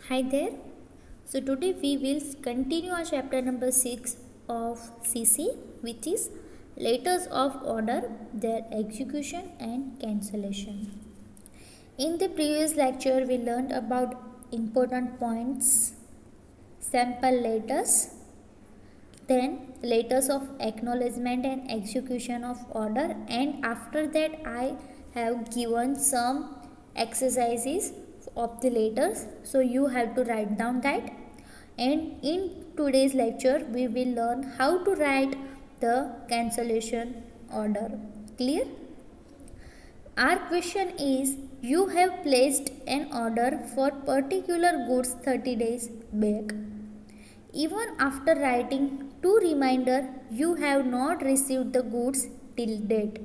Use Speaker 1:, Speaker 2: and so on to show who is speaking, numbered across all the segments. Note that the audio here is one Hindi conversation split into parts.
Speaker 1: Hi there. So today we will continue our chapter number 6 of CC, which is letters of order, their execution and cancellation. In the previous lecture we learned about important points, sample letters, then letters of acknowledgement and execution of order, and after that I have given some exercises of the letters, so you have to write down that. And in today's lecture we will learn how to write the cancellation order. Clear? Our question is, you have placed an order for particular goods 30 days back. Even after writing two reminder, you have not received the goods till date.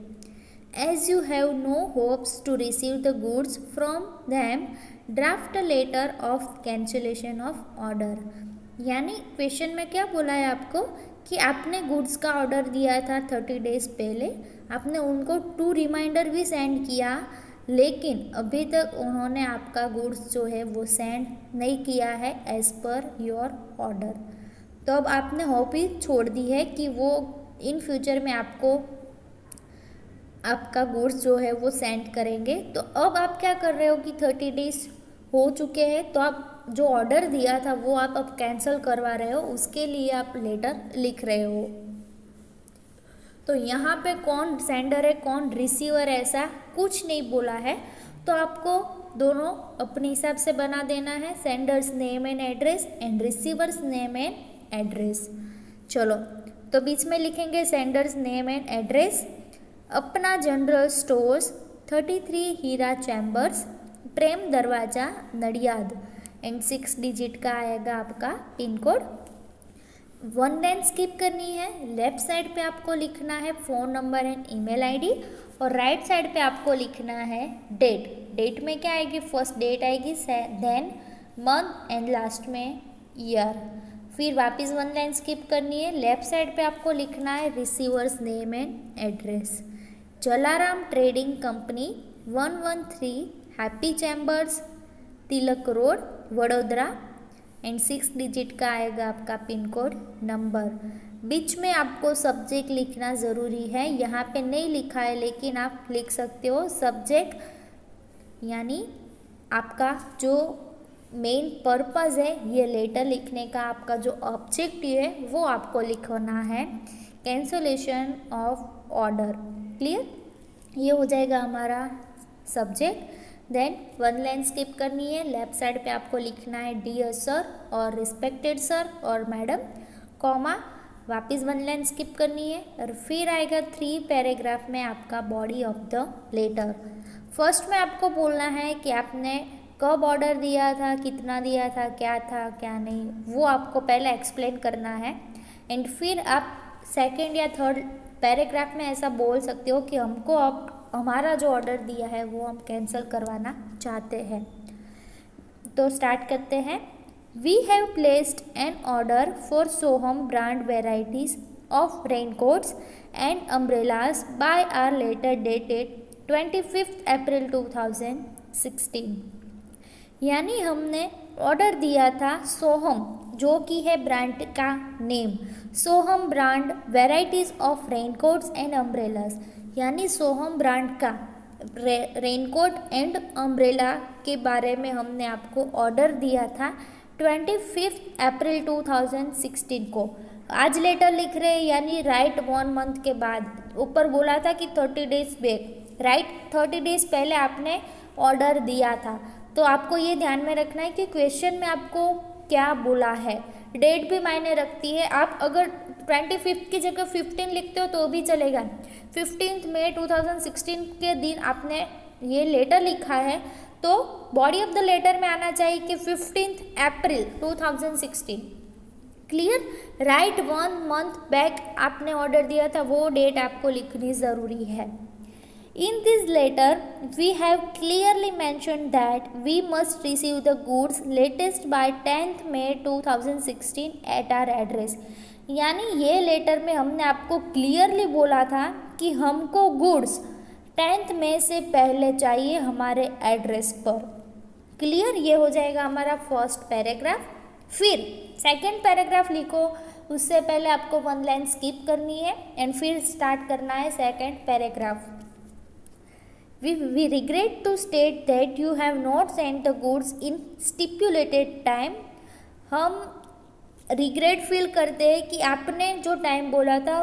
Speaker 1: As you have no hopes to receive the goods from them, draft letter of cancellation of order. यानी क्वेश्चन में क्या बोला है आपको कि आपने गुड्स का ऑर्डर दिया था 30 डेज पहले, आपने उनको 2 रिमाइंडर भी सेंड किया, लेकिन अभी तक उन्होंने आपका गुड्स जो है वो सेंड नहीं किया है एज पर योर ऑर्डर। तो अब आपने होप ही छोड़ दी है कि वो इन फ्यूचर में आपको आपका गुड्स जो है वो सेंड करेंगे। तो अब आप क्या कर रहे हो कि 30 डेज हो चुके हैं, तो आप जो ऑर्डर दिया था वो आप अब कैंसिल करवा रहे हो, उसके लिए आप लेटर लिख रहे हो। तो यहाँ पे कौन सेंडर है कौन रिसीवर है ऐसा कुछ नहीं बोला है, तो आपको दोनों अपने हिसाब से बना देना है, sender's name and address and receiver's name and address. चलो, तो बीच में लिखेंगे सेंडर्स नेम एंड एड्रेस, अपना general stores 33 Heera chambers, Prem Darwaza, Nadiad, and 6 digit का आएगा आपका पिन कोड। 1 लाइन स्किप करनी है। लेफ्ट साइड पे आपको लिखना है phone number and email ID, और राइट साइड पे आपको लिखना है डेट। डेट में क्या आएगी, फर्स्ट डेट आएगी, देन मंथ एंड लास्ट में ईयर। फिर वापस 1 लाइन स्किप करनी है। लेफ्ट साइड पे आपको लिखना है receiver's name and address, Jalaram trading company 113 happy chambers, Tilak road, Vadodara, and 6 digit का आएगा आपका पिन कोड नंबर। बीच में आपको सब्जेक्ट लिखना ज़रूरी है, यहाँ पे नहीं लिखा है लेकिन आप लिख सकते हो सब्जेक्ट, यानी आपका जो मेन पर्पज़ है ये लेटर लिखने का, आपका जो ऑब्जेक्टिव है वो आपको लिखना है, कैंसलेशन ऑफ ऑर्डर। क्लियर? ये हो जाएगा हमारा सब्जेक्ट। देन 1 लाइन स्किप करनी है। लेफ्ट साइड पे आपको लिखना है डियर सर और रिस्पेक्टेड सर और मैडम, कॉमा, वापस 1 लाइन स्किप करनी है, और फिर आएगा 3 पैराग्राफ में आपका body of the letter. First में आपको बोलना है कि आपने कब ऑर्डर दिया था, कितना दिया था क्या नहीं, वो आपको पहले एक्सप्लेन करना है। एंड फिर आप सेकेंड या थर्ड पैराग्राफ में ऐसा बोल सकते हो कि हमको अब हमारा जो ऑर्डर दिया है वो हम कैंसिल करवाना चाहते हैं। तो स्टार्ट करते हैं। We have placed an order for Soham brand varieties of raincoats and umbrellas by our letter dated 25 April 2016। यानी हमने ऑर्डर दिया था सोहम, जो कि है ब्रांड का name, Soham brand varieties of raincoats and umbrellas, यानी सोहम ब्रांड का रेनकोट एंड अम्ब्रेला के बारे में हमने आपको ऑर्डर दिया था 25 अप्रैल 2016 को। आज लेटर लिख रहे हैं, यानी राइट 1 मंथ के बाद। ऊपर बोला था कि 30 डेज बैक, राइट 30 डेज पहले आपने ऑर्डर दिया था। तो आपको ये ध्यान में रखना है कि क्वेश्चन में आपको क्या बोला है, डेट भी मायने रखती है। आप अगर 25 की जगह 15 लिखते हो तो भी चलेगा। 15 मई 2016 के दिन आपने ये लेटर लिखा है, तो बॉडी ऑफ द लेटर में आना चाहिए कि 15 अप्रैल 2016। क्लियर? राइट 1 मंथ बैक आपने ऑर्डर दिया था, वो डेट आपको लिखनी ज़रूरी है। In this letter, we have clearly mentioned that we must receive the goods latest by 10th May 2016 at our address। यानी ये लेटर में हमने आपको क्लियरली बोला था कि हमको गुड्स 10th मई से पहले चाहिए हमारे एड्रेस पर। क्लियर, ये हो जाएगा हमारा फर्स्ट पैराग्राफ। फिर सेकंड पैराग्राफ लिखो, उससे पहले आपको वन लाइन स्किप करनी है एंड फिर स्टार्ट करना है second paragraph. We regret to state that you have not sent the goods in stipulated time। हम रिग्रेट फील करते हैं कि आपने जो टाइम बोला था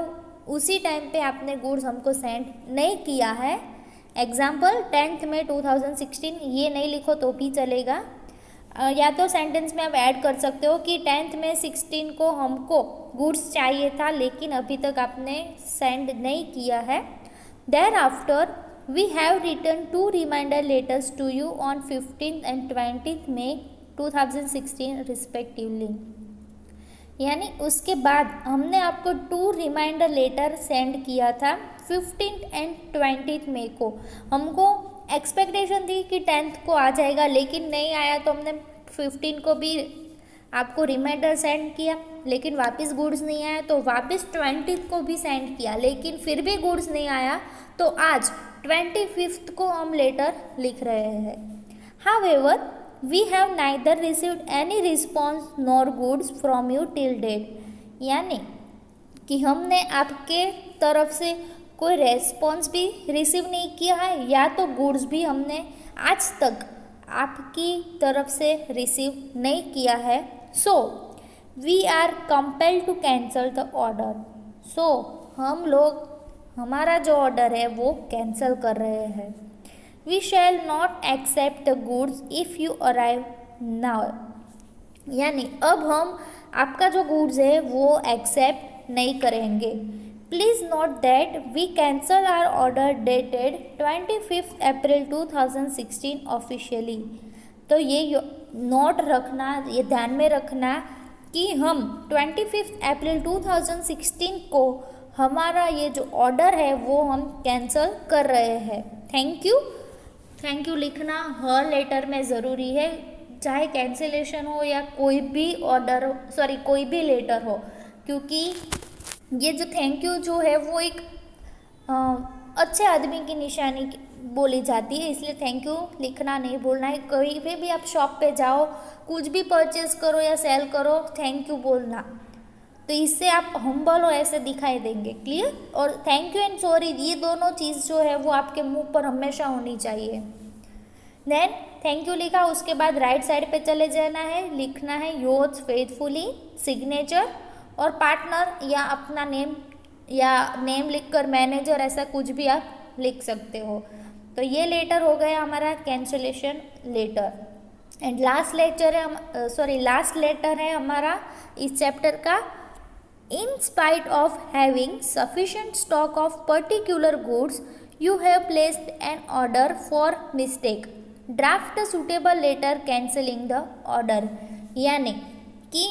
Speaker 1: उसी टाइम पे आपने गुड्स हमको सेंड नहीं किया है। एग्जाम्पल 10 मई 2016, ये नहीं लिखो तो भी चलेगा, या तो सेंटेंस में आप ऐड कर सकते हो कि 10 मई 16 को हमको गुड्स चाहिए था लेकिन अभी तक आपने सेंड नहीं किया है। Thereafter we have return 2 reminder letters to you on 15th and 20th May 2016 respectively. यानी उसके बाद हमने आपको 2 रिमाइंडर लेटर सेंड किया था 15th and 20th मई को। हमको एक्सपेक्टेशन थी कि 10th को आ जाएगा लेकिन नहीं आया, तो हमने 15 को भी आपको रिमाइंडर सेंड किया लेकिन वापस गुड्स नहीं आया, तो वापस 20th को भी सेंड किया लेकिन फिर भी गुड्स नहीं आया, तो आज 25th को हम लेटर लिख रहे हैं। However, we have neither received any response nor goods from you till date। यानी कि हमने आपके तरफ से कोई रेस्पॉन्स भी रिसीव नहीं किया है या तो गुड्स भी हमने आज तक आपकी तरफ से रिसीव नहीं किया है। So we are compelled to cancel the order. So हम लोग हमारा जो ऑर्डर है वो कैंसिल कर रहे हैं। We shall not accept the goods if you arrive now. यानी अब हम आपका जो गुड्स है वो एक्सेप्ट नहीं करेंगे। Please note that we cancel our order dated 25th April 2016 officially. तो ये नोट रखना, ये ध्यान में रखना कि हम 25th April 2016 को हमारा ये जो ऑर्डर है वो हम कैंसिल कर रहे हैं। थैंक यू लिखना हर लेटर में ज़रूरी है, चाहे कैंसिलेशन हो या कोई भी ऑर्डर हो, कोई भी लेटर हो, क्योंकि ये जो थैंक यू जो है वो एक अच्छे आदमी की निशानी बोली जाती है, इसलिए थैंक यू लिखना नहीं भूलना है। कहीं पे भी आप शॉप पे जाओ, कुछ भी परचेज करो या सेल करो, थैंक यू बोलना, तो इससे आप हम्बल हो ऐसे दिखाई देंगे। क्लियर। और थैंक यू एंड सॉरी, ये दोनों चीज़ जो है वो आपके मुंह पर हमेशा होनी चाहिए। देन थैंक यू लिखा, उसके बाद राइट साइड पे चले जाना है, लिखना है योर्स फेथफुली, सिग्नेचर और पार्टनर या अपना नेम या नेम लिखकर मैनेजर, ऐसा कुछ भी आप लिख सकते हो। तो ये लेटर हो गया हमारा cancellation letter. And last letter है हमारा इस चैप्टर का। In spite of having sufficient stock of particular goods, you have placed an order for mistake. Draft a suitable letter cancelling the order। यानी कि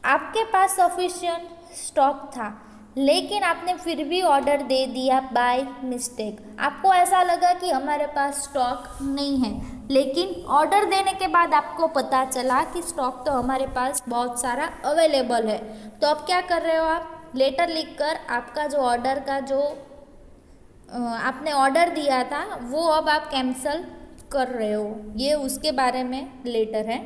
Speaker 1: आपके पास सफिशिएंट स्टॉक था लेकिन आपने फिर भी ऑर्डर दे दिया बाय मिस्टेक। आपको ऐसा लगा कि हमारे पास स्टॉक नहीं है, लेकिन ऑर्डर देने के बाद आपको पता चला कि स्टॉक तो हमारे पास बहुत सारा अवेलेबल है। तो अब क्या कर रहे हो आप, लेटर लिखकर आपका जो ऑर्डर का जो आपने ऑर्डर दिया था वो अब आप कैंसिल कर रहे हो, ये उसके बारे में लेटर है।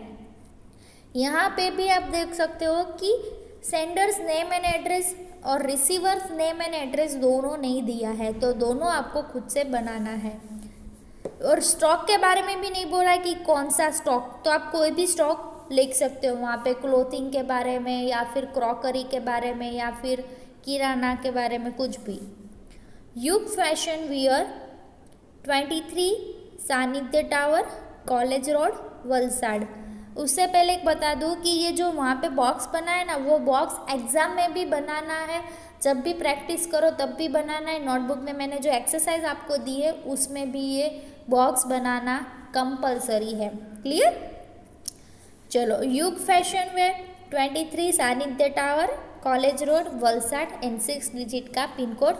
Speaker 1: यहाँ पे भी आप देख सकते हो कि सेंडर्स नेम एंड एड्रेस और रिसीवर्स नेम एंड एड्रेस दोनों नहीं दिया है, तो दोनों आपको खुद से बनाना है। और स्टॉक के बारे में भी नहीं बोला कि कौन सा स्टॉक, तो आप कोई भी स्टॉक लिख सकते हो वहाँ पे, क्लोथिंग के बारे में या फिर क्रॉकरी के बारे में या फिर किराना के बारे में, कुछ भी। युग फैशन वियर 23 सानिध्य टावर, कॉलेज रोड, वलसाड। उससे पहले एक बता दूँ कि ये जो वहाँ पे बॉक्स बना है ना, वो बॉक्स एग्ज़ाम में भी बनाना है, जब भी प्रैक्टिस करो तब भी बनाना है। नोटबुक में मैंने जो एक्सरसाइज आपको दी है उसमें भी ये बॉक्स बनाना कंपलसरी है। क्लियर। चलो, युग फैशन वेयर 23 सानिध्य tower, college road, Valsad and 6 digit का पिन कोड।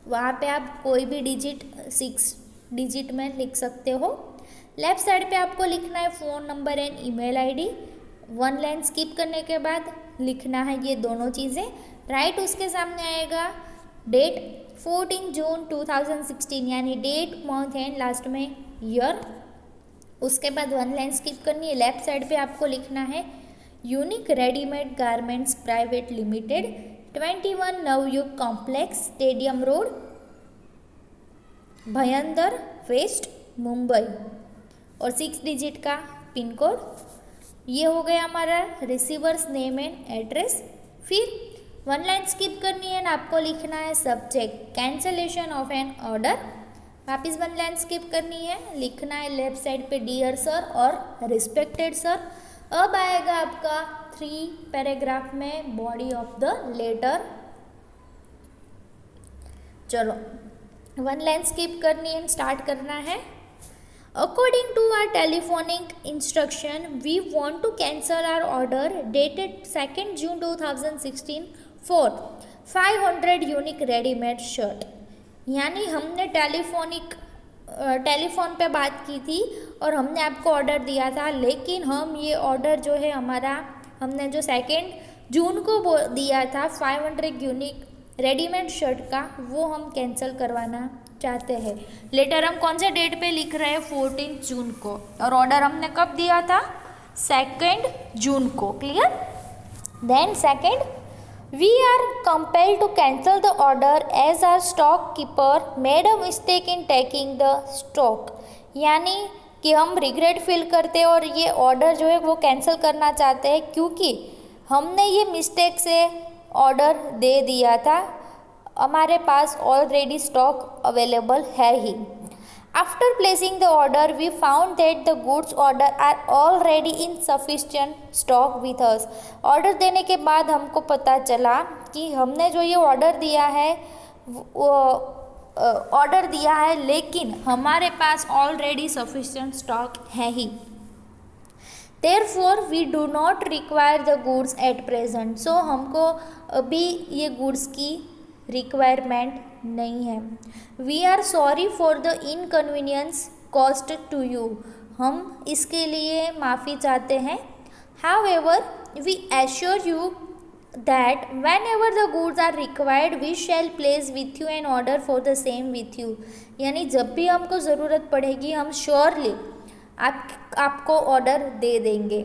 Speaker 1: वहाँ पे आप कोई भी डिजिट 6 डिजिट में लिख सकते हो। लेफ्ट साइड पे आपको लिखना है phone number and email ID. One line skip करने के बाद लिखना है ये दोनों चीज़ें। राइट उसके सामने आएगा डेट 14 जून 2016, यानी डेट, मंथ एंड लास्ट में ईयर। उसके बाद वन लाइन स्किप करनी है। लेफ्ट साइड पे आपको लिखना है unique readymade garments private limited, 21 Navyug complex, stadium road, Bhayandar west, Mumbai, और 6 डिजिट का पिन कोड। ये हो गया हमारा रिसीवर्स नेम एंड एड्रेस। फिर वन लाइन स्किप करनी है ना, आपको लिखना है subject cancellation of an order. वापिस वन लाइन स्किप करनी है, लिखना है लेफ्ट साइड पे डियर सर और रिस्पेक्टेड सर। अब आएगा आपका 3 पैराग्राफ में बॉडी ऑफ द लेटर। चलो वन लाइन स्किप करनी है, स्टार्ट करना है। According to our telephonic instruction, we want to cancel our order dated 2nd June 2016 for 500 unique ready-made shirt। यानी हमने टेलीफोन पे बात की थी और हमने आपको ऑर्डर दिया था, लेकिन हम ये ऑर्डर जो है हमारा, हमने जो 2 जून को दिया था 500 यूनिक रेडीमेड शर्ट का, वो हम कैंसिल करवाना चाहते हैं। लेटर हम कौन से डेट पे लिख रहे हैं? 14 जून को, और ऑर्डर हमने कब दिया था? 2 जून को। Clear? Then second, we are compelled to cancel the order as our stock keeper made a mistake in taking the stock. यानी कि हम रिग्रेट फील करते हैं और ये ऑर्डर जो है वो कैंसिल करना चाहते हैं, क्योंकि हमने ये मिस्टेक से ऑर्डर दे दिया था, हमारे पास ऑलरेडी स्टॉक अवेलेबल है ही। After placing the order we found that the goods order are already in sufficient stock with us. Order देने के बाद हमको पता चला कि हमने जो ये ऑर्डर दिया है लेकिन हमारे पास ऑलरेडी सफिशिएंट स्टॉक है ही। Therefore we do not require the goods at present। सो हमको अभी ये गुड्स की रिक्वायरमेंट नहीं है। We are sorry for the inconvenience caused to you. हम इसके लिए माफ़ी चाहते हैं। However, we assure you that whenever the goods are required we shall place with you an order for the same with you। यानी जब भी हमको ज़रूरत पड़ेगी हम श्योरली आपको ऑर्डर दे देंगे।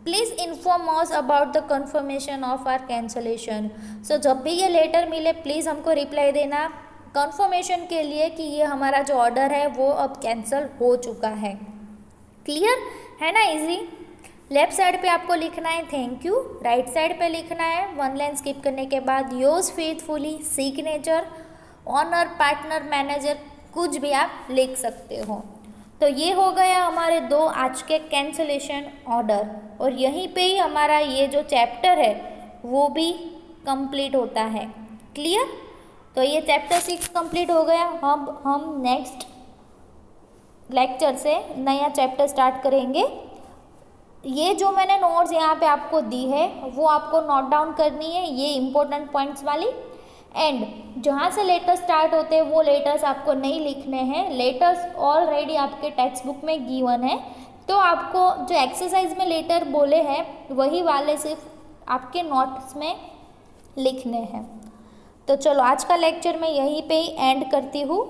Speaker 1: Please inform us about the confirmation of or cancellation. So जब भी ये लेटर मिले प्लीज़ हमको रिप्लाई देना कन्फर्मेशन के लिए कि ये हमारा जो ऑर्डर है वो अब कैंसिल हो चुका है। क्लियर है ना? इजी। लेफ्ट साइड पे आपको लिखना है थैंक यू, राइट साइड पे लिखना है वन लाइन स्किप करने के बाद yours faithfully, signature, owner, partner, manager, कुछ भी आप लिख सकते हो। तो ये हो गया हमारे 2 आज के कैंसलेशन ऑर्डर, और यहीं पे ही हमारा ये जो चैप्टर है वो भी कंप्लीट होता है। क्लियर? तो ये चैप्टर 6 कंप्लीट हो गया। अब हम नेक्स्ट लेक्चर से नया चैप्टर स्टार्ट करेंगे। ये जो मैंने नोट्स यहाँ पे आपको दी है वो आपको नोट डाउन करनी है, ये इम्पोर्टेंट पॉइंट्स वाली। एंड जहाँ से लेटर्स स्टार्ट होते हैं वो लेटर्स आपको नहीं लिखने हैं, लेटर्स ऑलरेडी आपके टेक्स्ट बुक में गिवन है। तो आपको जो एक्सरसाइज में लेटर बोले हैं वही वाले सिर्फ आपके नोट्स में लिखने हैं। तो चलो आज का लेक्चर मैं यहीं पे ही एंड करती हूँ।